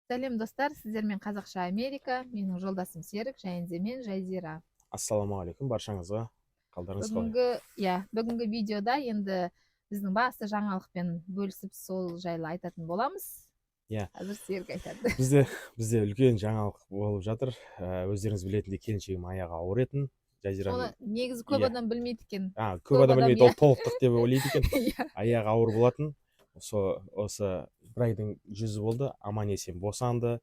Сәлем достар, сіздермен Қазақша Америка. Менің жолдасым Серік, және де мен Жайзира. Ассалаумағалейкум баршаңызға. Қалдарыңыз қалай? Бүгінгі видеода енді біздің басты жаңалықпен бөлісіп сол жайлы айтатын боламыз. Иә, Қазір Серік айтады. бізде үлкен жаңалық болып жатыр. Өздеріңіз білетіндей келіншегім аяғы ауыр етін. Оны негізі көп адам білмейді екен. Көп адам білмейді, ол толықтық деп ойлайды екен. Иә. Аяғы ауыр болатын. Осы бір айдың жүзі болды, аман есен босанды.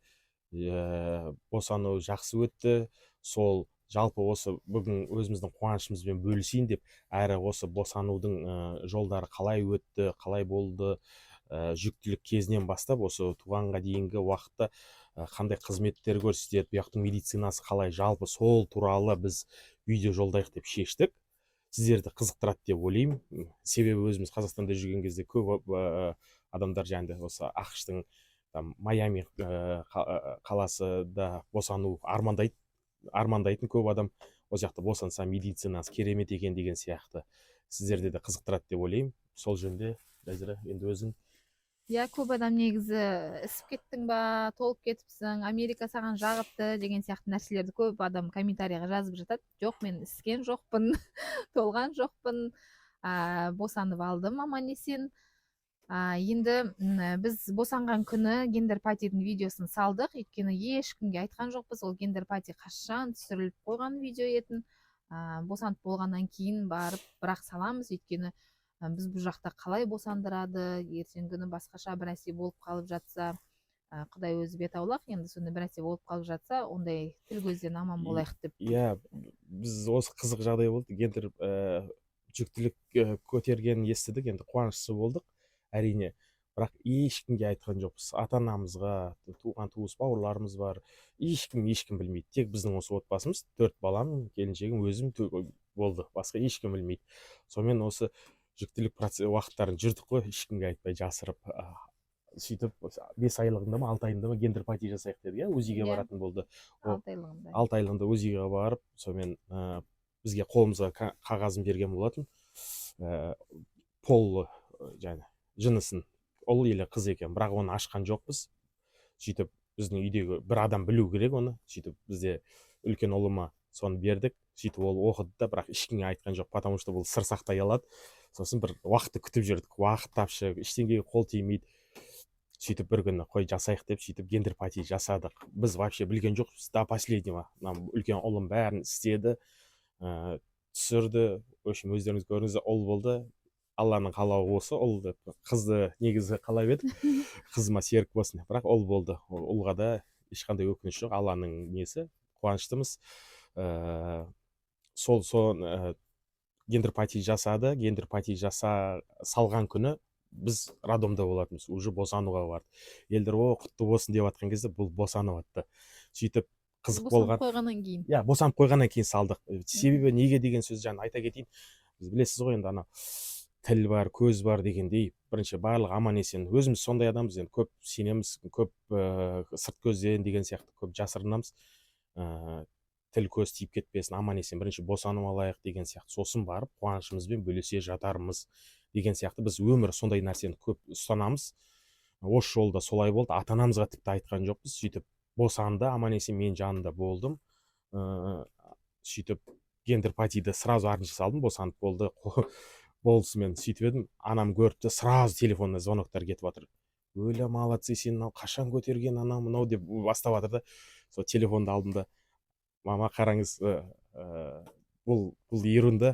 Босану жақсы өтті. Сол жалпы осы бүгін өзіміздің қуанышымызбен бөлісейін деп, әрі осы босанудың жолдары қалай өтті, қалай болды, жүктілік кезінен бастап осы туғанға дейінгі уақытта қандай қызметтер көрсетеді, бұяқтың медицинасы қалай, жалпы сол туралы біз видео жолдайық деп шештік. Сіздерді қызықтырады деп ойлаймын. Себебі өзіміз Қазақстанда жүрген кезде көп адамдар жаңағыдай осы ақш-тың Майами қаласында босану армандайтын көп адам, ол жақта босанса медицинасы керемет екен деген сияқты. Сіздерде де қызықтырады деп ойлаймын. Сол жөнде Жазира, енді өзің. Иә, көп адам негізі ісіп кеттің ба, толып кетіпсің, Америка саған жағыпты деген сияқты нәрселерді көп адам комментарийға жазып жатады. Жоқ, мен іскен жоқпын, толған жоқпын, босанып алдым аман есен. Енді біз босанған күні гендер патидің видеосын салдық, өйткені ешкімге айтқан жоқпыз, ол гендер пати қашан түсіріліп қойған видео етін. Босанып болғаннан кейін барып бірақ саламыз, өйткені біз бұл жақта қалай босандырады, ертеңгі күні басқаша бір нәрсе болып қалып жатса, Құдай өзі бет аулақ, енді сондай бір нәрсе болып қалып жатса, ондай тіл көзден аман болайық деп. Иә, біз осы қызық жағдай болды, гендер жүктілік көтергенін естідік, енді қуанышты болдық әрине, бірақ ешкімге айтқан жоқпыз. Ата анамызға, туған туыс бауырларымыз бар, ешкім білмейді. Тек біздің осы отбасымыз, 4 балам, келіншегім, өзім болды, басқа ешкім білмейді. Сонымен осы жүктілік уақыттарын жүрдік қой, ешкімге айтпай жасырып. Сөйтіп 5 айлығында ма 6 айында ма гендер пати жасайық деді. УЗИге баратын болды. 6 айлығында УЗИге барып, сонымен бізге қолымызға қағазын берген болатын. Пол және жынысын, ұл или қыз екен, бірақ оны ашқан жоқпыз. Сөйтіп біздің үйдегі бір адам білу керек оны. Сөйтіп бізде үлкен ұлыма соны бердік. Сөйтіп ол оқыды да, бірақ ешкімге айтқан жоқ, потому что бұл сыр сақтай алады. Сосын бір уақытты күтіп жүрдік, уақыт тапшы, ештеңеге қол тимейді. Сөйтіп бір күні қой жасайық деп сөйтіп гендер пати жасадық. Біз вообще білген жоқпыз до последнего. Үлкен ұлым бәрін істеді, түсірді. В общем, өздеріңіз көрдіңіздер, ұл болды. Алланың қалауы осы. Ұл деп, қызды негізі қалап едік, қызыма Серік болсын, бірақ ұл болды. Ұлға да ешқандай өкініш жоқ, Алланың несі, қуаныштымыз. Сол гендер пати жасады. Гендер пати салған күні біз роддомда болатынбыз, уже босануға барды. Елдер құтты болсын деп жатқан кезде бұл босанып жатты. Сөйтіп қызық болған. Босанып қойғаннан кейін. Иә, босанып қойғаннан кейін салдық. Себебі неге деген сөз жаңа айта кетейін. Біз білесіз ғой, енді ана тіл бар, көз бар дегендей, бірінші барлығы аман есен. Өзіміз сондай адамбыз, енді көп сенеміз, көп сырт көзден деген сияқты көп жасырынамыз. Тіл көз тиіп кетпесін, аман есен бірінші босанып алайық деген сияқты. Сосын барып қуанышымызбен бөлісе жатармыз деген сияқты. Біз өмір сондай нәрсені көп ұстанамыз. Осы жолда солай болды. Ата-анамызға тіпті айтқан жоқпыз. Сөйтіп босанды, аман есен мен жанында болдым. Сөйтіп гендер патиді сразу артынша салдым, босанып болды. Болысымен сөйтіп едім, анам көріпті, сразу телефонына звоноктар кетіп жатыр. Өлі молодцы, сен қашан көтерген анау мынау деп бастап жатыр да. Сол телефонды алдым да, мама қараңыз, бұл ерунда,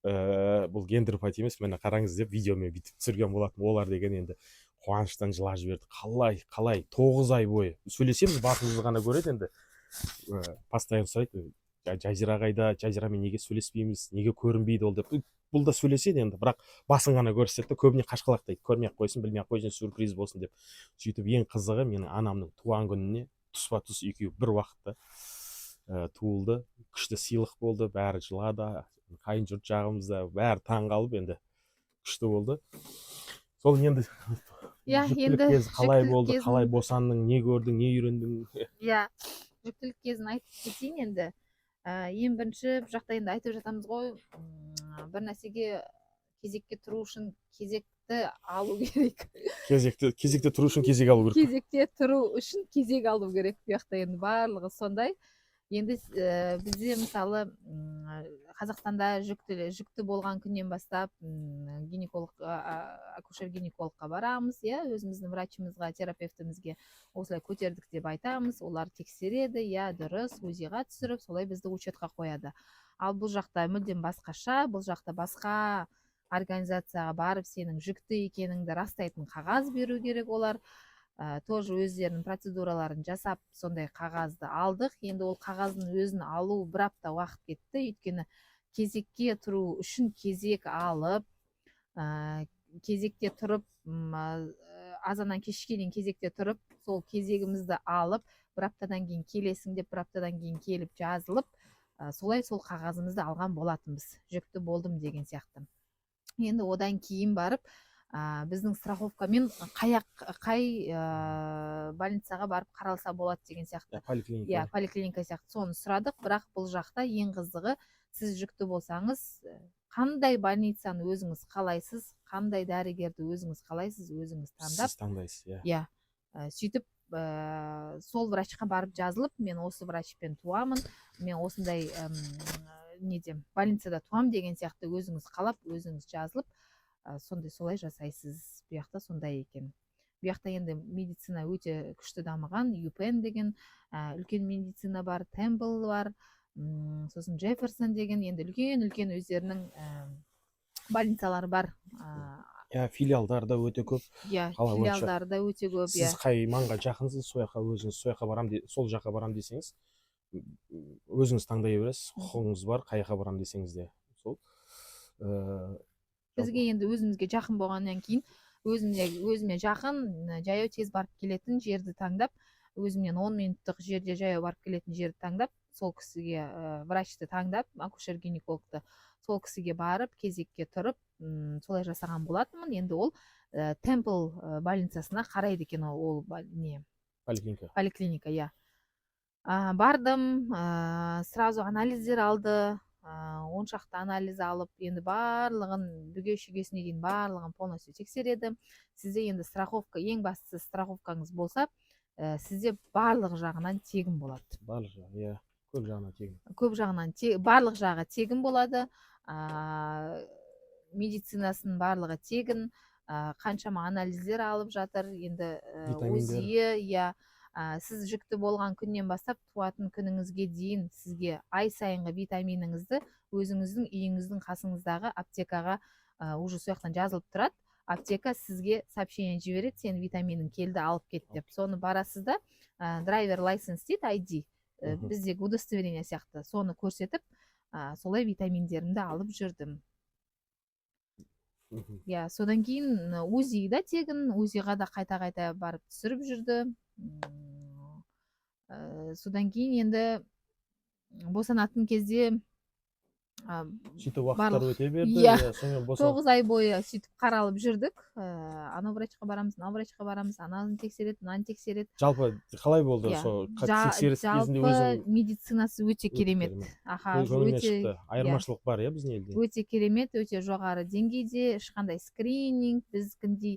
бұл гендер пати емес, міне қараңыз деп видеомен бүйтіп түсірген болатын. Олар деген енді қуаныштан жылап жіберді. Қалай 9 ай бойы сөйлесеміз, басымызды ғана көреді, енді постоянно сұрайды, Жазира қайда, Жазирамен неге сөйлеспейміз, неге көрінбейді ол деп. Бұл да сөйлеседі енді, бірақ басын ғана көрсетеді, көбіне қашқалақтайды, көрмей ақ қойсын, білмей ақ қойсын, сюрприз болсын деп. Сөйтіп ең қызығы, менің анамның туған күніне тұспа тұс екеуі бір уақытта туылды. Күшті сыйлық болды, бәрі жылады, қайын жұрт жағымызда бәрі таң қалып, енді күшті болды. Сол енді жүктілік кезі қалай болды, қалай босандың, не көрдің, не үйрендің? Иә, жүктілік кезін айтып кетейін енді. Ең бірінші бұл жақта енді айтып жатамыз ғой, бір нәрсеге кезекке тұру үшін кезекті кезекті алу керек. кезекте тұру үшін кезек алу керек. Кезекте тұру үшін кезек алу керек. Бұяқта енді барлығы сондай. Енді бізде мысалы Қазақстанда жүкті болған күннен бастап гинеколог, акушер-гинекологқа барамыз, иә, өзіміздің врачымызға, терапевтімізге осылай көтердік деп айтамыз, олар тексереді, иә, дұрыс, УЗИға түсіріп, солай бізді учетқа қояды. Ал бұл жақта мүлдем басқаша, бұл жақта басқа организацияға барып сенің жүкті екеніңді растайтын қағаз беру керек олар. Тоже өздерінің процедураларын жасап, сондай қағазды алдық. Енді ол қағаздың өзін алу бір апта уақыт кетті, өйткені кезекке тұру үшін кезек алып, кезекте тұрып, азаннан кешке дейін кезекте тұрып, сол кезегімізді алып, бір аптадан кейін келесің деп, бір аптадан кейін келіп жазылып, солай сол қағазымызды алған болатынбыз, жүкті болдым деген сияқты. Енді одан кейін барып, біздің страховкамен қай больницаға барып қаралса болады деген сияқты. Поликлиника сияқты. Соны сұрадық, бірақ бұл жақта ең қызығы, сіз жүкті болсаңыз, қандай больницаны өзіңіз қалайсыз, қандай дәрігерді өзіңіз қалайсыз, өзіңіз таңдап. Сіз таңдайсыз, иә. Сөйтіп, сол врачқа барып жазылып, мен осы врачпен туамын, мен осындай больницада туам деген сияқты өзіңіз қалап, өзіңіз жазылып, сондай солай жасайсыз. Бұяқта сондай екен. Бұяқта енді медицина өте күшті дамыған, UPenn деген үлкен медицина бар, Temple бар, сосын Jefferson деген енді үлкен өздерінің больницалары бар. Филиалдар да өте көп. Филиалдар да өте көп. Сіз қай маңға жақынсыз, сол жаққа барам десеңіз, өзіңіз таңдай бересіз, құқығыңыз бар, қай жаққа барам десеңіз де. Сол. Бізге енді өзімізге жақын болғаннан кейін, өзіме жақын, жаяу тез барып келетін жерді таңдап, өзімнен 10 минуттық жерде жаяу барып келетін жерді таңдап, сол кісіге врачты таңдап, акушер-гинекологты сол кісіге барып, кезекке тұрып, солай жасаған болатынмын. Енді ол Temple больницасына қарайды екен, ол поликлиника, иә. Бардым, сразу анализдер алды, 10 шақты анализ алып, енді барлығын бүге-шүгесіне дейін барлығын полностью тексереді. Сізде енді страховка, ең бастысы страховкаңыз болса, сізде барлық жағынан тегін болады. Барлық жағы, иә, көп жағынан тегін. Көп жағынан барлық жағы тегін болады. Медицинасының барлығы тегін, қаншама анализдер алып жатыр, енді УЗИ, иә. Сіз жүкті болған күннен бастап туатын күніңізге дейін сізге ай сайынғы витаминіңізді өзіңіздің үйіңіздің қасыңыздағы аптекаға уже сояқтан жазылып тұрады. Аптека сізге сообщение жібереді, сен витамinin келді, алып кет деп. Соны барасыз да, драйвер лайсенс дейді, ID, біздегі удостоверение сияқты, соны көрсетіп, солай витаминдерімді алып жүрдім. Содан кейін УЗИ да тегін, УЗИға да қайта-қайта барып түсіріп жүрді. Содан кейін енді босанатын кезде сөйтіп уақыттар өте берді, 9 ай бойы сөйтіп қаралып жүрдік. Анау врачқа барамыз, анасын тексереді, мынаны тексереді. Жалпы қалай болды сол тексеріс кезінде өзің? Жалпы медицинасы өте керемет. Айырмашылық бар, иә, біздің елде? Өте керемет, өте жоғары деңгейде, ешқандай скрининг, біздікіндей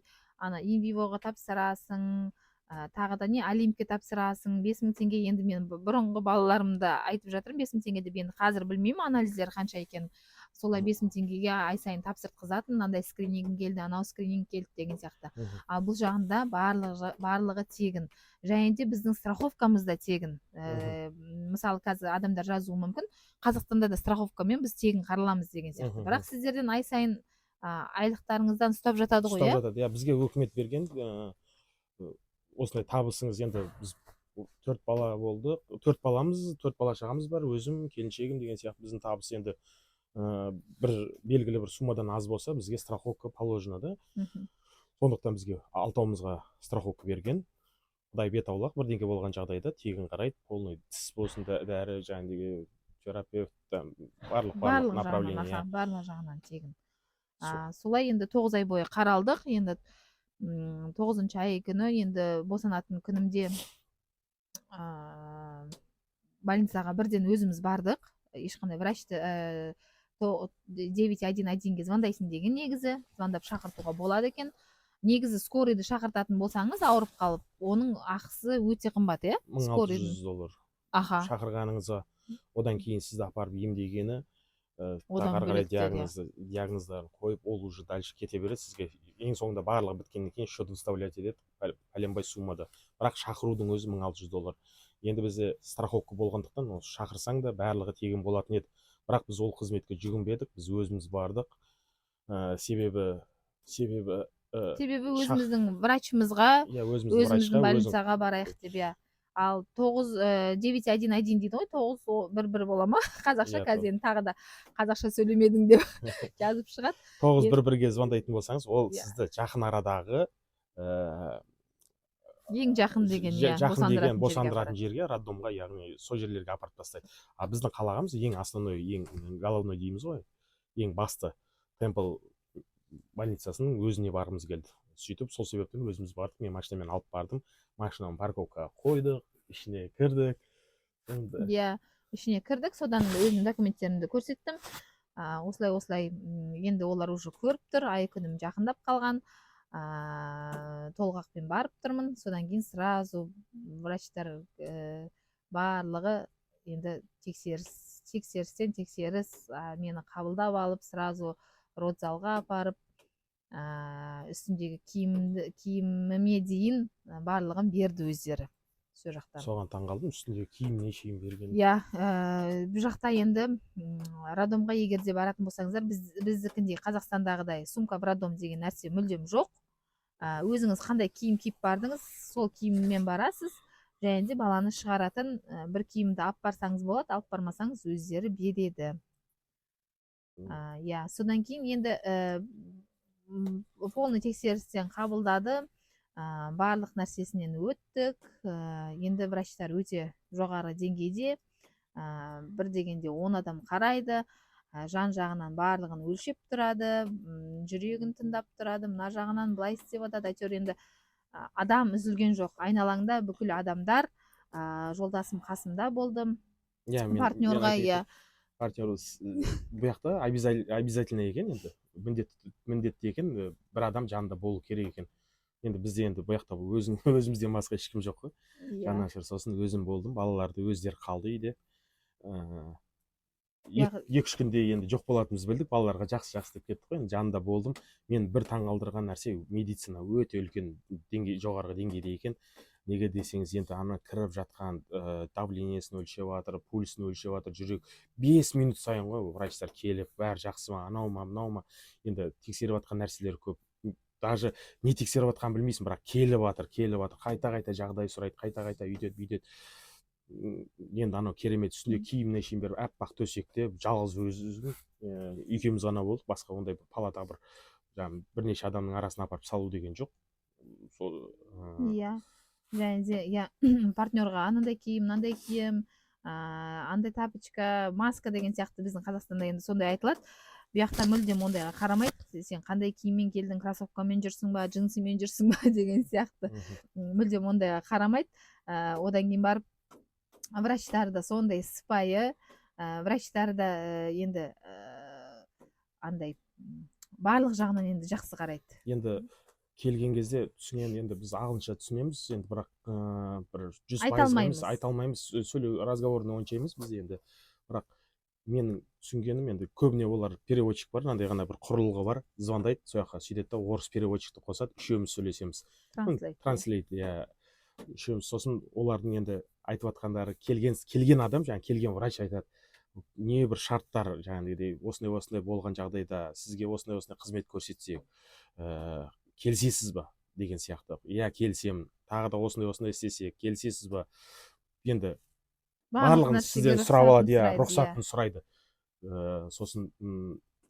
инвивоға тапсырасың, тағы да олимпке тапсырасың, 5000 теңге. Енді мен бұрынғы балаларымды айтып жатырмын, 5000 теңге деп, енді қазір білмеймін анализдер қанша екен. Солай 5000 теңгеге ай сайын тапсыртқызатын, мынандай скрининг келді, анау скрининг келді деген сияқты. Ал бұл жағында барлығы тегін. Және де біздің страховкамыз да тегін. Мысалы, қазір адамдар жазуы мүмкін, Қазақстанда да страховкамен біз тегін қараламыз деген сияқты. Бірақ сіздерден ай сайын айлықтарыңыздан ұстап жатады ғой, иә? Ұстап жатады, иә. Бізге өкімет берген осылай табысыңыз, енді біз 4 бала болды, 4 баламыз, 4 бала шағамыз бар, өзім, келіншегім деген сияқты. Біздің табыс енді бір белгілі бір суммадан аз болса, бізге страховка положено да. Сондықтан бізге 6-ауымызға страховка берген. Құдай бет аулақ, бірдеңке болған жағдайда тегін қарайды, полный тіс болсын, дәрі, жаңағы терапевт, барлық направление. Барлық жағынан тегін. Солай енді 9 ай бойы қаралдық. Енді 9-шы ай күні, енді босанатын күнімде больницаға бірден өзіміз бардық. Ешқандай врачты 911-ге звондайсың деген, негізі звондап шақыртуға болады екен. Негізі скорыйды шақыртатын болсаңыз, ауырып қалып, оның ақысы өте қымбат, иә? $1600. Аха. Шақырғаныңызға, одан кейін сізді апарып емдегені, Одан ары қарай бөлектер, иә. диагноздарын қойып, ол уже дальше кете береді. Сізге ең соңында барлығы біткеннен кейін счет выставлять етеді пәленбай суммада. Бірақ шақырудың өзі $1600. Енді бізде страховка болғандықтан ол шақырсаң да барлығы тегін болатын еді. Бірақ біз ол қызметке жүгінбедік, біз өзіміз бардық. Себебі өзіміздің врачымызға, өзіміздің больницаға барайық деп, иә. Ал 911 дейді ғой, 911 бола ма? Қазақша, қазір енді тағы да қазақша сөйлемедің деп жазып шығады. 911-ге звондайтын болсаңыз, ол сізді жақын арадағы ең жақын деген, иә, босандыратын жерге, роддомға, яғни сол жерлерге апарып тастайды. А біздің қалағанымыз ең основной, ең головной дейміз ғой, ең басты Темпл больницасының өзіне барғымыз келді. Сөйтіп, сол себептен өзіміз бардық. Мен машинамен алып бардым. Машинаны парковкаға қойдық, ішіне кірдік. Иә, ішіне кірдік, содан өзімнің документтерімді көрсеттім. Осылай, енді олар уже көріп тұр, ай күнім жақындап қалған. Толғақпен барып тұрмын. Содан кейін сразу врачтар барлығы енді тексерістен тексеріс мені қабылдап алып, сразу родзалға апарып, үстімдегі киіміме дейін барлығын берді өздері. Соған таңғалдым, үстіндегі киіміне шейін берген. Иә, бұл жақта енді роддомға егерде баратын болсаңыздар, біздікіндей Қазақстандағыдай сумка в роддом деген нәрсе мүлдем жоқ. Өзіңіз қандай киім киіп бардыңыз, сол киіммен барасыз. Және де баланы шығаратын бір киімді алып барсаңыз болады, алып бармасаңыз өздері береді. Иә, содан кейін енді полный тексерістен қабылдады, барлық нәрсесінен өттік. Енді врачтар өте жоғары деңгейде, бір дегенде 10 адам қарайды, жан жағынан барлығын өлшеп тұрады, жүрегін тыңдап тұрады, мына жағынан былай істеп жатады. Әйтеуір енді адам үзілген жоқ, айналаңда бүкіл адамдар. Жолдасым қасымда болдым, партнерға. Иә, партнер бұл жақта обязательно екен, енді міндетті екен, бір адам жанында болу керек екен. Енді бізде енді бұл жақта өзімізден басқа ешкім жоқ қой. Жанашыр, сосын өзім болдым, балаларды өздері қалды үйде. 2-3 күнде енді жоқ болатынымызды білдік, балаларға жақсы деп кеттік қой. Жанында болдым. Мен бір таң қалдырған нәрсе, медицина өте үлкен жоғарғы деңгейде екен. Неге десеңіз, енді ана кіріп жатқан давлениесін өлшеп жатыр, пульсін өлшеп жатыр, жүрек 5 минут сайын ғой врачтар келіп, бәрі жақсы ма, анау ма, мынау ма. Енді тексеріп жатқан нәрселер көп. Даже не тексеріп жатқанын білмейсің, бірақ келіп жатыр, қайта жағдай сұрайды, қайта үйтеді. Енді анау керемет, үстінде киіміне шейін беріп, аппақ төсекте, жалғыз өзім, екеуміз ғана болдық, басқа ондай палата бірнеше адамның арасына апарып салу деген жоқ. Иә, және де партнерға анандай киім, мынандай киім, андай тапочка, маска деген сияқты біздің Қазақстанда енді сондай айтылады. Бұяқта мүлдем ондайға қарамайды. Сен қандай киіммен келдің, кроссовкамен жүрсің ба, джинсымен жүрсің ба деген сияқты. Мүлдем ондайға қарамайды. Одан кейін барып врачтар да сондай сыпайы, врачтар да енді андай барлық жағынан енді жақсы қарайды. Енді келген кезде түсінген, енді біз ағылшынша түсінеміз, енді бірақ бір 100% айта алмаймыз, сөйлеу разговорный онша емес біз енді. Бірақ менің түсінгенім, енді көбіне олар переводчик бар, мынандай ғана бір құрылғы бар, звондайды, сол жаққа сөйтеді, орыс переводчикті қосады, үшеуміз сөйлесеміз. Транслейт, иә, үшеуміз. Сосын олардың енді айтып жатқандары, келген адам, келген врач айтады, не бір шарттар, жаңағыдай осындай болған жағдайда сізге осындай қызмет көрсетсек, келісесіз ба деген сияқты. Иә, келісемін. Тағы да осындай істесек, келісесіз ба? Енді барлығын сізден сұрап алады, рұқсатын сұрайды. Сосын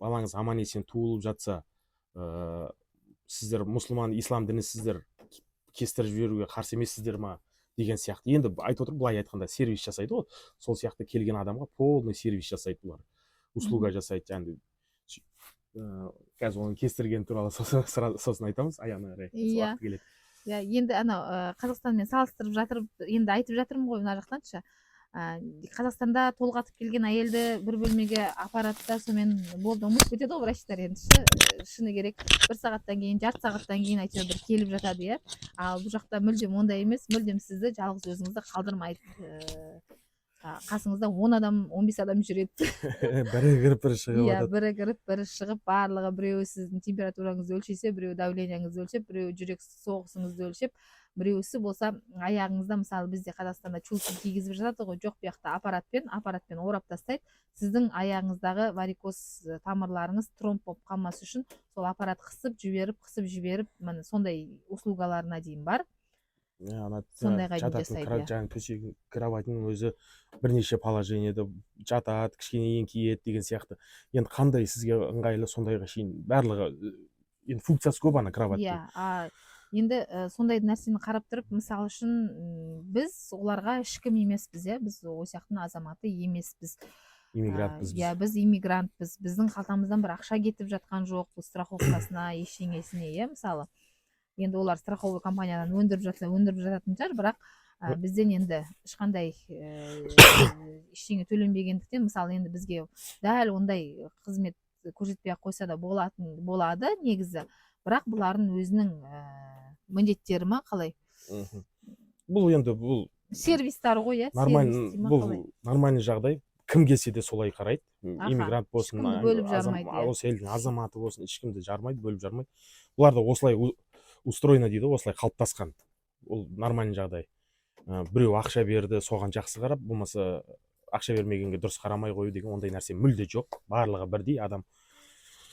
балаңыз аман есен туылып жатса, сіздер мұсылман, ислам дінісіздер, кестіріп жіберуге қарсы емессіздер ма деген сияқты. Енді айтып отыр, былай айтқанда сервис жасайды ғой, сол сияқты келген адамға полный сервис жасайды бұлар. Услуга жасайды. Қазір оның кестірген туралы сосын айтамыз, аяғына қарай уақыт келеді. Енді анау Қазақстанмен салыстырып жатырып, енді айтып жатырмын ғой мына жақтаншы. Қазақстанда толғатып келген әйелді бір бөлмеге апарады да сонымен болды, ұмытып кетеді ғой врачтар енді шыны керек. 1 сағаттан кейін, жарты сағаттан кейін әйтеуір бір келіп жатады, иә. Ал бұл жақта мүлдем ондай емес, мүлдем сізді жалғыз өзіңізді қалдырмайды. Қасыңызда 10 адам, 15 адам жүреді. бірі кіріп бірі шығып Иә, жатады. бірі кіріп бірі шығып, барлығы, біреуі сіздің температураңызды өлшесе, біреуі давлениеңізді өлшеп, біреуі жүрек соғысыңызды өлшеп, біреусі болса аяғыңызда, мысалы бізде Қазақстанда чулки кигізіп жатады ғой, жоқ, бұяқта аппаратпен орап тастайды. Сіздің аяғыңыздағы варикоз тамырларыңыз тромб болып қалмас үшін сол аппарат қысып жіберіп, міне сондай услугаларына дейін бар. Сондайға дейін жасайды. Жаңағы төсек кроватінің өзі бірнеше положениеде жатады, кішкене еңкейеді деген сияқты. Енді қандай сізге ыңғайлы, сондайға шейін барлығы енді функциясы көп ана кроваттың. Иә, енді сондай нәрсені қарап тұрып, мысалы үшін біз оларға ешкім емеспіз, иә, біз ол сияқтың азаматы емеспіз. Иммигрантпыз біз. Иә, біз иммигрантпыз. Біздің қалтамыздан бір ақша кетіп жатқан жоқ, бұл страховкасына, ештеңесіне, иә, мысалы. Енді олар страховый компаниядан өндіріп жататын шығар, бірақ бізден енді ешқандай ештеңе төленбегендіктен, мысалы енді бізге дәл ондай қызмет көрсетпей ақ қойса да болады негізі, бірақ бұлардың өзінің міндеттері ма қалай? Бұл енді бұл сервистар ғой, иә, бұл нормальный жағдай. Кім келсе де солай қарайды. Иммигрант болсын, осы елдің азаматы болсын, ешкімді жармайды, бөліп жармайды. Бұлар да осылай устроено дейді, осылай қалыптасқан. Ол нормальный жағдай. Біреу ақша берді, соған жақсы қарап, болмаса ақша бермегенге дұрыс қарамай қою деген ондай нәрсе мүлде жоқ. Барлығы бірдей адам.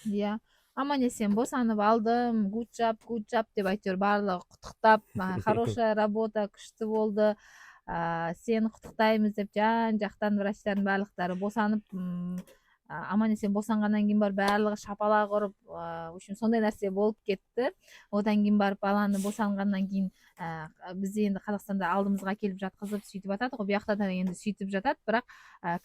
Иә, аман есен босанып алдым, good job деп әйтеуір барлығы құттықтап, хорошая работа, күшті болды, сені құттықтаймыз деп жан-жақтан врачтардың барлықтары босанып, аман есен босанғаннан кейін бар барлығы шапалақ ұрып, в общем, сондай нәрсе болып кетті. Одан кейін барып баланы босанғаннан кейін бізде енді Қазақстанда алдымызға келіп жатқызып сөйтіп жатады ғой, бұяқта да енді сөйтіп жатады, бірақ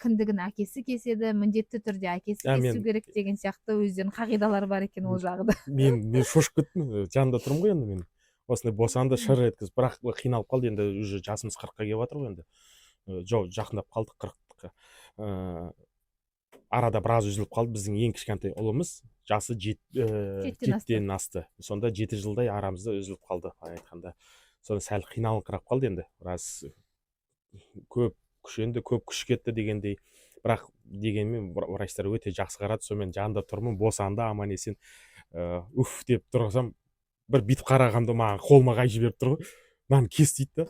кіндігін әкесі кеседі, міндетті түрде әкесі кесу керек деген сияқты өздерінің қағидалары бар екен ол жағында. Мен шошып кеттім, жанында тұрмын ғой енді мен. Осындай босанды, шыр еткіз, бірақ қиналып қалды, енді уже жасымыз 40-қа келіп жатыр ғой енді. Жақындап қалдық 40-қа. Арада біраз үзіліп қалды. Біздің ең кішкентай ұлымыз жасы 7-тен асты. Сонда 7 жылдай арамызда үзіліп қалды, айтқанда. Соны сәл қиналыңқырап қалды енді. Біраз көп күшенді, көп күш кетті дегендей. Бірақ дегенмен врачтар өте жақсы қарады. Сонымен жанында тұрмын, босанды, аман есен. Уф деп тұрсам, бір бүйтіп қарағанда маған қолыма қайшы беріп тұр ғой. Маған кес дейді.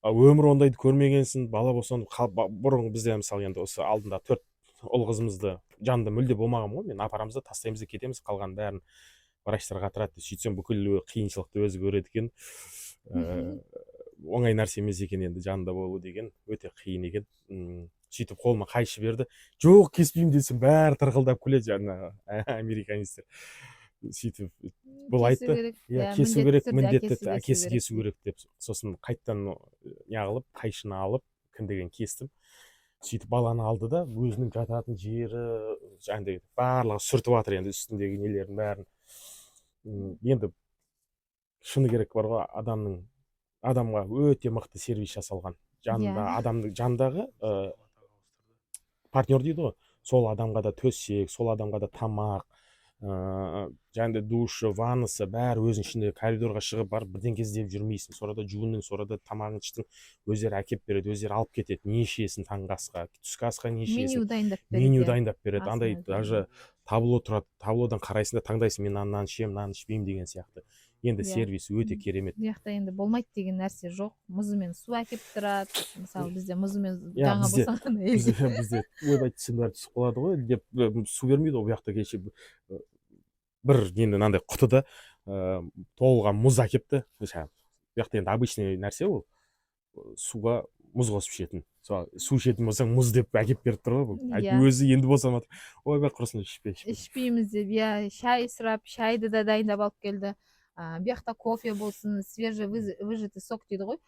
Өмір ондайды көрмегенсің, бала болсын, бұрын бізде мысалы енді осы алдында 4 ұл қызымызды жанында мүлде болмаған ғой, мен апарамызды тастаймыз да кетеміз, қалған бәрін врачтарға тұрады. Сөйтсем бүкіл қиыншылықты өзі көреді екен. Оңай нәрсе емес екен енді жанында болу деген, өте қиын екен. Сөйтіп қолыма қайшы берді. Жоқ, кеспеймін десем, бәрі тырқылдап күледі жаңағы американецтер. Сөйтіп бұл айтты, кесу керек, міндетті әкесі кесу керек деп. Сосын қайттан неғылып, қайшыны алып, кіндігін кестім. Сөйтіп баланы алды да, өзінің жататын жері, жаңағыдай барлығы сүртіп жатыр енді үстіндегі нелерін бәрін. Енді шыны керек бар ғой, адамға өте мықты сервис жасалған. Жандағы партнер дейді ғой, сол адамға да төсек, сол адамға да тамақ, жаңағыдай душы, ваннасы бәрі өзінің ішінде. Коридорға шығып барып бірден іздеп жүрмейсің. Сорада жуының, сорада тамағын іштің, өздері әкеп береді, өздері алып кетеді. Не ішесің таңғы асқа, түскі асқа не ішесің? Меню дайындап береді. Андай даже табло тұрады, таблодан қарайсың да таңдайсың, мен нан ішемін, нан ішпеймін деген сияқты. Енді сервис өте керемет. Бұяқта енді болмайды деген нәрсе жоқ. Мұзымен су әкеп тұрады. Мысалы бізде мұзымен жаңа босанған бізде ойбай тісім бәрі түсіп қалады ғой деп су бермейді ғой. Бұяқта кеше бір енді мынандай құтыда толған мұз әкепті. Бұяқта енді обычный нәрсе ол. Суға мұз қосып ішетін. Су ішетін болсаң мұз деп әкеп беріп тұр ғой. Өзі енді босамады. Ойбай құрысын, ішпейміз деп, шай сұрап, шайды да дайындап алып келді. Бұяқта кофе болсын, свежий выжатый сок дейді ғой.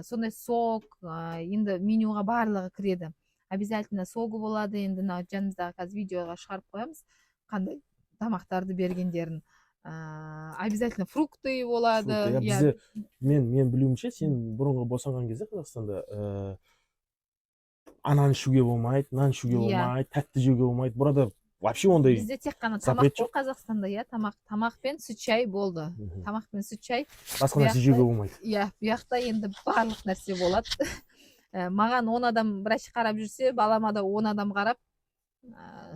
Сондай сок, енді менюға барлығы кіреді. Обязательно согы болады. Енді жанымыздағы қазір видеоға шығарып қоямыз, қандай тамақтарды бергендерін. обязательно фрукты болады. Фрукты, бізде мен білуімше сен бұрынғы босанған кезде Қазақстанда ананы ішуге болмайды, нан ішуге болмайды, тәтті жеуге болмайды. Burada вообще ондай Бізде тек қана тамақ запрет қой жоқ. Қазақстанда, тамақ пен сүт шай болды. Тамақ пен сүт шай. Басқа нәрсе жеуге болмайды. Бұяқта енді барлық нәрсе болады. Маған 10 адам врач қарап жүрсе, балама да 10 адам қарап,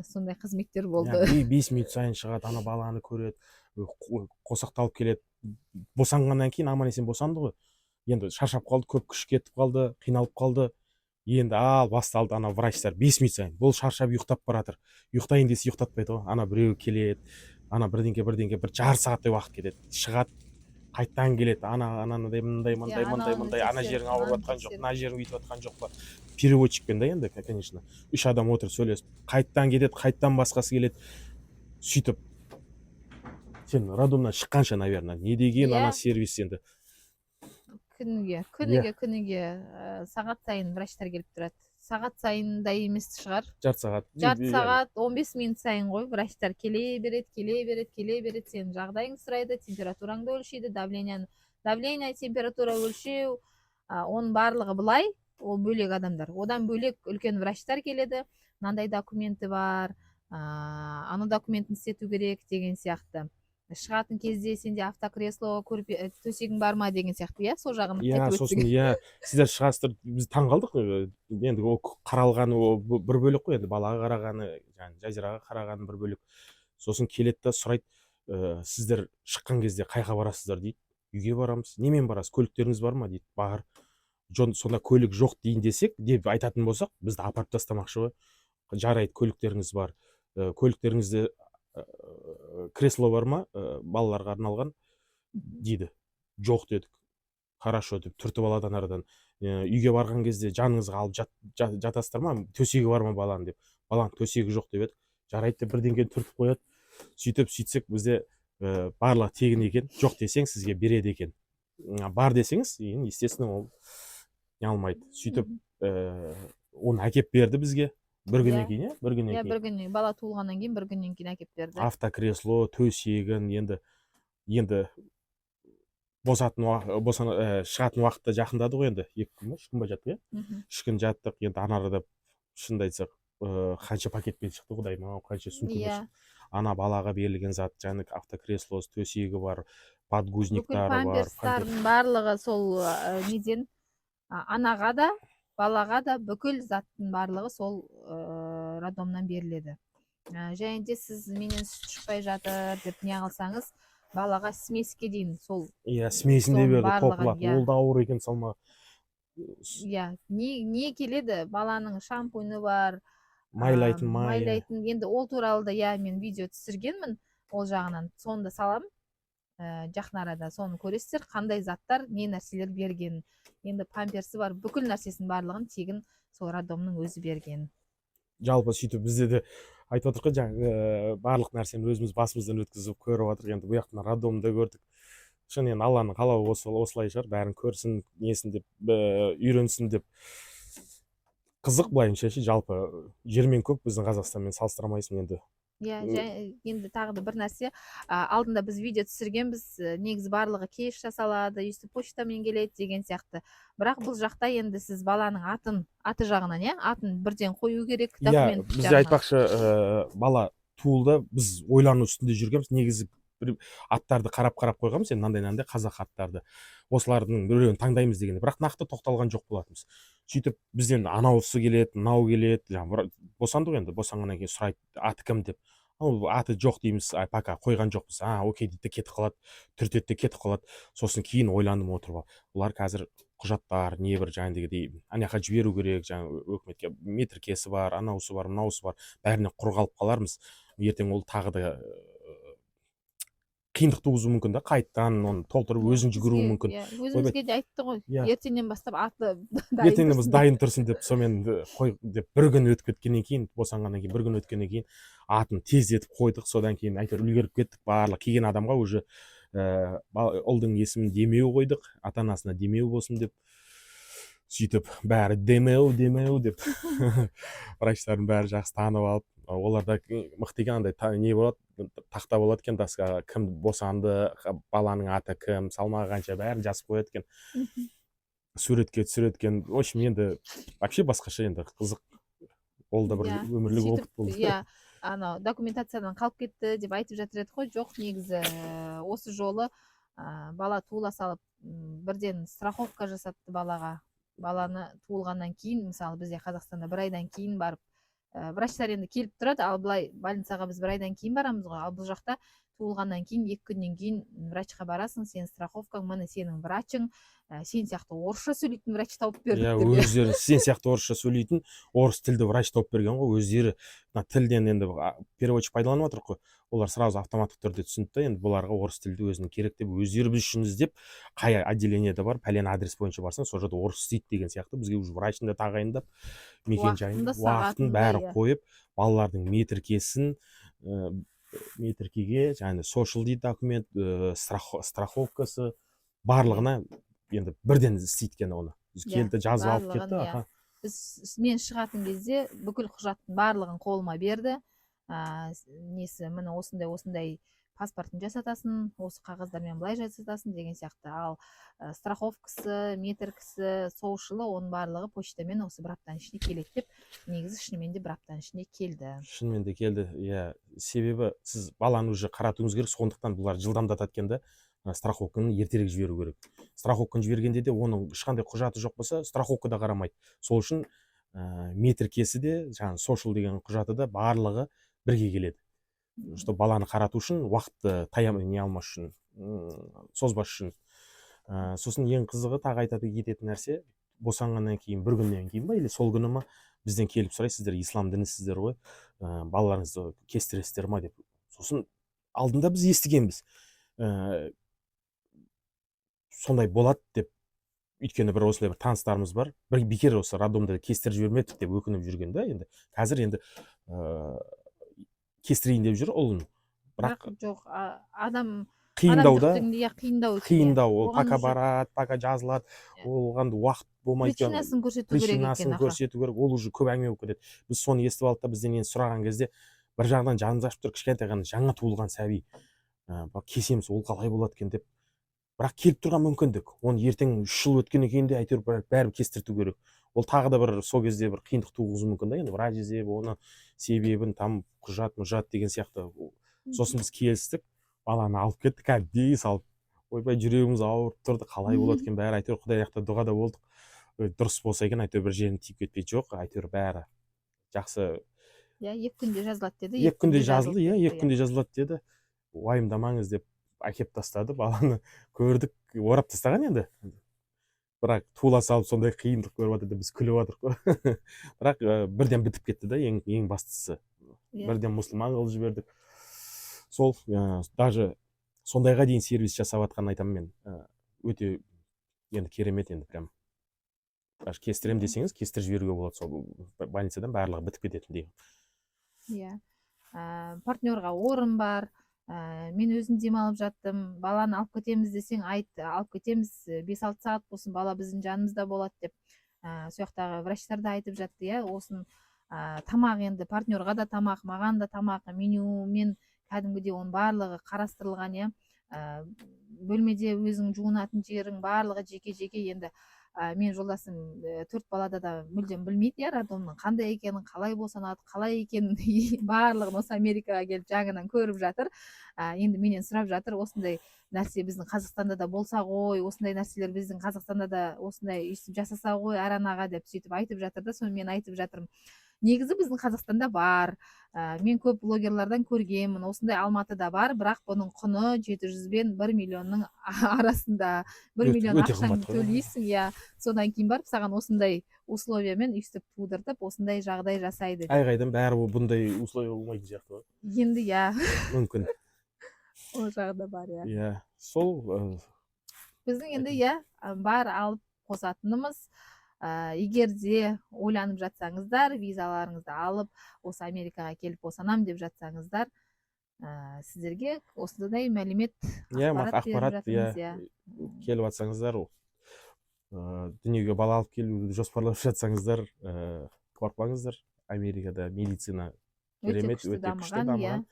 сондай қызметтер болды. 5 минут сайын шығады, ана баланы көреді, қосақталып келеді. Босанғаннан кейін аман-есен босанды ғой. Енді шаршап қалды, көп күш кетіп қалды, қиналып қалды. Енді басталды ана врачтар 5 минут сайын. Бұл шаршап ұйықтап баратыр. Ұйықтайын десе ұйықтатпайды ғой. Ана біреу келеді, ана бірдеңке бір жарты сағаттай уақыт кетеді. Шығады, қайттан келеді. Анандай мындай, ана жерің ауырып жатқан жоқ, мына жерің бүйтіп жатқан жоқ па. Переводчикпен да енді, конечно. 3 адам отырып сөйлесіп, қайттан кетеді, қайттан басқасы келеді. Сөйтіп сен роддомнан шыққанша, наверное, не деген ана сервис енді. Күніге сағат сайын врачтар келіп тұрады. Сағат сайын да емес шығар. Жарты сағат, 15 минут сайын ғой, врачтар келе береді. Сен жағдайың сұрайды, температураңды өлшейді, давление, температура өлшеу, оның барлығы былай, ол бөлек адамдар. Одан бөлек үлкен врачтар келеді, мынандай документі бар, аны документін істету керек деген сияқты. Шығатын кезде сенде автокресло, төсегің бар ма деген сияқты, сол жағын айтып өтсең. Сосын сіздер шығасыздар, біз таң қалдық. Енді ол қаралғаны бір бөлек қой, енді балаға қарағаны, жазираға қарағаны бір бөлек. Сосын келеді да сұрайды, сіздер шыққан кезде қайға барасыздар дейді. Үйге барамыз. Немен барасыз? Көліктеріңіз бар ма дейді. Бар. Сонда көлік жоқ дейін десек, деп айтатын болсақ, бізді апарып тастамақшы ғой. Жарайды, көліктеріңіз бар. Көліктеріңізде кресло бар ма, балаларға арналған дейді. Жоқ дедік. Хорошо деп түртіп аладан арадан. Үйге барған кезде жаныңызға алып жатасыздар ма, төсегі бар ма баланың деп. Баланың төсегі жоқ деп еді. Жарайды деп бірдеңені түртіп қояды. Сөйтсек бізде барлығы тегін екен. Жоқ десең сізге береді екен. Бар десеңіз, естественно, ол не алмайды. Сөйтіп оны әкеп берді бізге. Бір күннен кейін, бала туылғаннан кейін бір күннен кейін әкеп берді. Автокресло, төсегін енді шығатын уақытта жақындады ғой енді. 2 күн ба, 3 күн ба жаттық, 3 күн жаттық. Енді анарада шынымды айтсақ, қанша пакетпен шықты, құдайым, қанша сумкамен шықты. Ана балаға берілген зат, жаңа автокреслосы, төсегі бар, подгузніктары бар. Памперстардың барлығы сол неден, анаға да, балаға да бүкіл заттың барлығы сол роддомнан беріледі. Және де сіз менен сүт шықпай жатыр деп не қылсаңыз, балаға смеске дейін сол. Смесін де берді, топлап. Ол да ауыр екен салма. Не келеді? Баланың шампуйны бар, майлайтын. Енді ол туралы да мен видео түсіргенмін, ол жағынан. Соны да салам. Жақын арада соны көресіздер, қандай заттар, не нәрселер берген. Енді памперсі бар, бүкіл нәрсесін барлығын тегін сол роддомның өзі берген. Жалпы сөйтіп бізде де айтып отырық қой, барлық нәрсені өзіміз басымыздан өткізіп көріп отырық. Енді бұл жақтан роддомда көрдік. Шын енді Алланың қалауы осылай шығар, бәрін көрсін, несін деп, үйренсін деп. Қызық былайынша, жалпы жермен көк біздің Қазақстанмен салыстырамайсың енді. Енді тағы да бір нәрсе, алдында біз видео түсіргенбіз, негізі барлығы кеш жасалады, өйстіп почтамен келеді деген сияқты. Бірақ бұл жақта енді сіз баланың аты жағынан, атын бірден қою керек, документ жағынан. Бізде айтпақшы, бала туылды, біз ойлану үстінде жүргенбіз. Негізі аттарды қарап қойғанбыз, енді мынандай қазақ аттарды. Осылардың біреуін таңдаймыз дегенде, бірақ нақты тоқталған жоқ болатынбыз. Сөйтіп бізден анауысы келеді, мынау келеді, босандық енді, босанғаннан кейін сұрайды, аты кім деп. Аты жоқ дейміз, пока қойған жоқпыз. Окей дейді, кетіп қалады, түртеді де кетіп қалады. Сосын кейін ойландым отырып, олар қазір құжаттар, не бір жаңағыдей, анаяққа жіберу керек, өкіметке метркесі бар, анауысы бар, мынауысы бар, бәріне құр қалып қалармыз. Ертең ол тағы да қиындық туғызуы мүмкін да, қайттан оны толтырып өзің жүгіруі мүмкін. Өзімізге де айтты ғой, ертеңнен бастап аты ертеңнен біз дайын тұрсын деп, сонымен қой деп бір күн өтіп кеткеннен кейін, босанғаннан кейін бір күн өткеннен кейін атын тездетіп қойдық. Содан кейін әйтеуір үлгеріп кеттік. Барлық келген адамға уже ұлдың есімін Демеу қойдық, ата-анасына Демеу болсын деп. Сөйтіп бәрі Демеу деп врачтардың бәрі жақсы танып алып, оларда мықты екен, андай не болады, тақта болады екен доскаға, кім босанды, баланың аты кім, салмағы қанша, бәрін жазып қояды екен. Суретке түсіреді екен. В общем, енді вообще басқаша, енді қызық. Ол да бір өмірлік опыт болды. Иә, анау документациядан қалып кетті деп айтып жатыр еді ғой. Жоқ, негізі осы жолы бала туыла салып бірден страховка жасатты балаға. Баланы туылғаннан кейін, мысалы бізде Қазақстанда бір айдан кейін барып врачтар енді келіп тұрады, ал былай больницаға біз бір айдан кейін барамыз ғой, ал бұл жақта туылғаннан кейін 2 күннен кейін врачқа барасың, сен страховкаң, міне сенің врачың, сен сияқты орысша сөйлейтін врач тауып берді. Иә, өздері сен сияқты орысша сөйлейтін орыс тілді врач тауып берген ғой. Өздері тілден енді переводчик пайдаланып жатыр ғой. Олар сразу автоматтық түрде түсінді да, енді бұларға орыс тілді өзінің керек деп өздері біз үшін іздеп, қай отделениеде бар, пәлен адрес бойынша барсаң, сол жерде орыс істейді деген сияқты бізге уже врачын да тағайындап, мекен-жайын, уақытын бәрі қойып, балалардың метіркесін, метіркеге және social дейді документ, страховкасы барлығына енді бірден істейді екен оны. Келді, жазып алып кетті. Мен шығатын кезде бүкіл құжаттың барлығын қолыма берді. Несі, міне осындай паспортын жасатасың, осы қағаздармен былай жасатасың деген сияқты. Ал страховкасы, метіркісі, соушылы, оның барлығы почтамен осы бір аптаның ішінде келеді деп, негізі шынымен де бір аптаның ішінде келді. Шынымен де келді, иә. Себебі сіз баланы уже қаратуыңыз керек, сондықтан бұлар жылдамдатады екен да, страховканы ертерек жіберу керек. Страховканы жібергенде де оның ешқандай құжаты жоқ болса, страховка да қарамайды. Сол үшін метіркесі де, жаңағы social деген құжаты да барлығы бірге келеді. Что баланы қарату үшін, уақытты не алмас үшін, созбас үшін. Сосын ең қызығы тағы айта кететін нәрсе, босанғаннан кейін, бір күннен кейін ба, или сол күні ма, бізден келіп сұрайды, сіздер ислам дінісіздер ғой, балаларыңызды кестіресіздер ма деп. Сосын алдында біз естігенбіз. Сондай болады деп, өйткені бір осындай бір таныстарымыз бар, бір бекер осы роддомда кестіріп жібермедік деп өкініп жүрген да, енді қазір енді кестірейін деп жүр ұлын. Бірақ жоқ, адам қиындау да, қиындау, ол пока барады, пока жазылады, оған уақыт болмайды. Причинасын көрсету керек. Ол уже көп әңгіме болып кетеді. Біз соны естіп алдық та, бізден енді сұраған кезде бір жағынан жанымыз ашып тұр, кішкентай ғана жаңа туылған сәби, кесеміз, ол қалай болады екен деп. Бірақ келіп тұрған мүмкіндік, оны ертең 3 жыл өткеннен кейін де әйтеуір бәрібір кестірту керек. Ол тағы да бір сол кезде бір қиындық туғызуы мүмкін да, енді врач іздеп, оны себебін там құжат деген сияқты. Сосын біз келістік, баланы алып кеттік, әбдей салып, ойбай жүрегіміз ауырып тұрды, қалай болады екен, бәрі әйтеуір Құдай жақта дұғада болдық. Дұрыс болса екен, әйтеуір бір жерін тиіп кетпей, жоқ, әйтеуір бәрі жақсы. Иә, 2 күнде жазылады деді. 2 күнде жазылды, иә, 2 күнде жазылады деді. Уайымдамаңыз деп әкеп тастады, баланы көрдік, орап тастаған енді. Бірақ туыла салып сондай қиындық көріп жатыр, біз күліп жатырық қой. Бірақ бірден бітіп кетті да, ең бастысы. Бірден мұсылман қылып жібердік. Сол даже сондайға дейін сервис жасап жатқанын айтамын мен. Өте енді керемет, енді прям. Даже кестірем десеңіз, кестір жіберуге болады, сол больницадан барлығы бітіп кететіндей. Иә. Партнерға орын бар. Мен өзім демалып жаттым. Баланы алып кетеміз десең, айт, алып кетеміз, 5-6 сағат болсын, бала біздің жанымызда болады деп. Сояқтағы врачтар да айтып жатты, иә, осын тамақ, енді партнерға да тамақ, маған да тамақ, менюмен кәдімгідей оның барлығы қарастырылған, иә. Бөлмеде өзің жуынатын жерің барлығы жеке-жеке. Енді мен жолдасым 4 балада да мүлдем білмейді, иә, роддомның қандай екенін, қалай босанады, қалай екенін барлығын осы Америкаға келіп жаңынан көріп жатыр. Енді менен сұрап жатыр, осындай нәрсе біздің Қазақстанда да болса ғой, осындай нәрселер біздің Қазақстанда да осындай үйсіп жасаса ғой аранаға деп сөйтіп айтып жатыр да, соны мен айтып жатырмын. Негізі біздің Қазақстанда бар. Мен көп блогерлардан көргенмін, осындай Алматыда бар, бірақ бұның құны 700 бен 1 миллионның арасында. 1 миллион ақшаны төлейсің, иә. Содан кейін барып саған осындай условиямен үйстіп тудыртып, осындай жағдай жасайды. Айғайдан бәрі бұндай условия болмайтын сияқты ғой. Енді иә. Мүмкін. Ол жағы да бар, иә. Иә. Сол біздің енді иә бар алып қосатынымыз. Егер де ойланып жатсаңыздар, визаларыңызды алып, осы Америкаға келіп босанам деп жатсаңыздар, сіздерге осындай мәлімет, ақпарат келіп жатсаңыздар, дүниеге бала алып келуді жоспарлап жатсаңыздар, қорықпаңыздар. Америкада медицина керемет, өте күшті дамыған.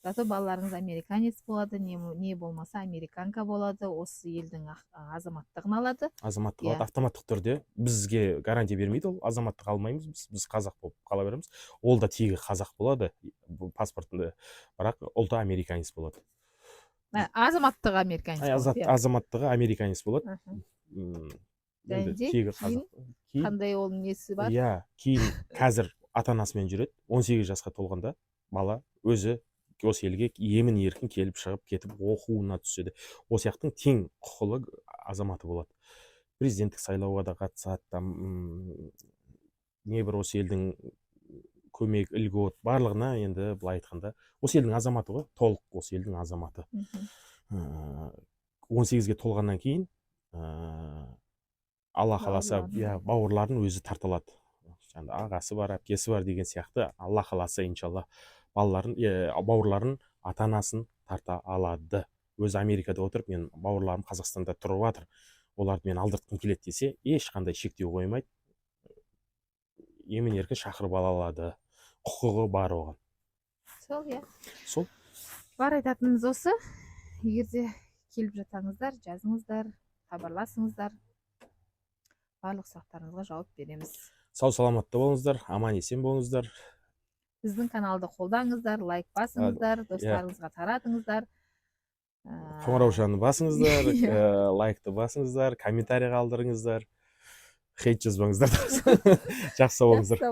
зато балаларыңыз американец болады, не болмаса американка болады, осы елдің азаматтығын алады. Азаматтық Иә. алады автоматтық түрде. Бізге гарантия бермейді ол, азаматтық алмаймыз біз қазақ болып қала береміз. Ол да тегі қазақ болады, паспортында, бірақ ұлты американец болады. Азаматтығы американец болады. Азаматтығы американец болады. Және де кейін қандай ол несі бар? Иә, кейін қазір ата-анасымен жүреді. 18 жасқа толғанда бала өзі осы елге емін еркін келіп шығып кетіп оқуына түседі. Осы яқтың тең құқылы азаматы болады. Президенттік сайлауға да қатысады, небір осы елдің көмек, льгот барлығына енді былай айтқанда осы елдің азаматы ғой, толық осы елдің азаматы. 18-ге толғаннан кейін Алла қаласа, бауырларын өзі тарталады. Ағасы бар, әпкесі бар деген сияқты, Алла қаласа иншалла бауырларын ата-анасын тарта алады. Өзі Америкада отырып, мен бауырларым Қазақстанда тұрып жатыр, оларды мен алдыртқым келеді десе, ешқандай шектеу қоймайды, емін еркін шақырып ала алады, құқығы бар оған. Сол бар айтатынымыз осы. Егерде келіп жатсаңыздар, жазыңыздар, хабарласыңыздар, барлық сұрақтарыңызға жауап береміз. Сау саламатта болыңыздар, аман есен болыңыздар. Біздің каналды қолдаңыздар, лайк басыңыздар, достарыңызға таратыңыздар. Қоңыраушаны басыңыздар, лайкты басыңыздар, комментарий қалдырыңыздар, хейт жазбаңыздар. Жақсы болыңыздар.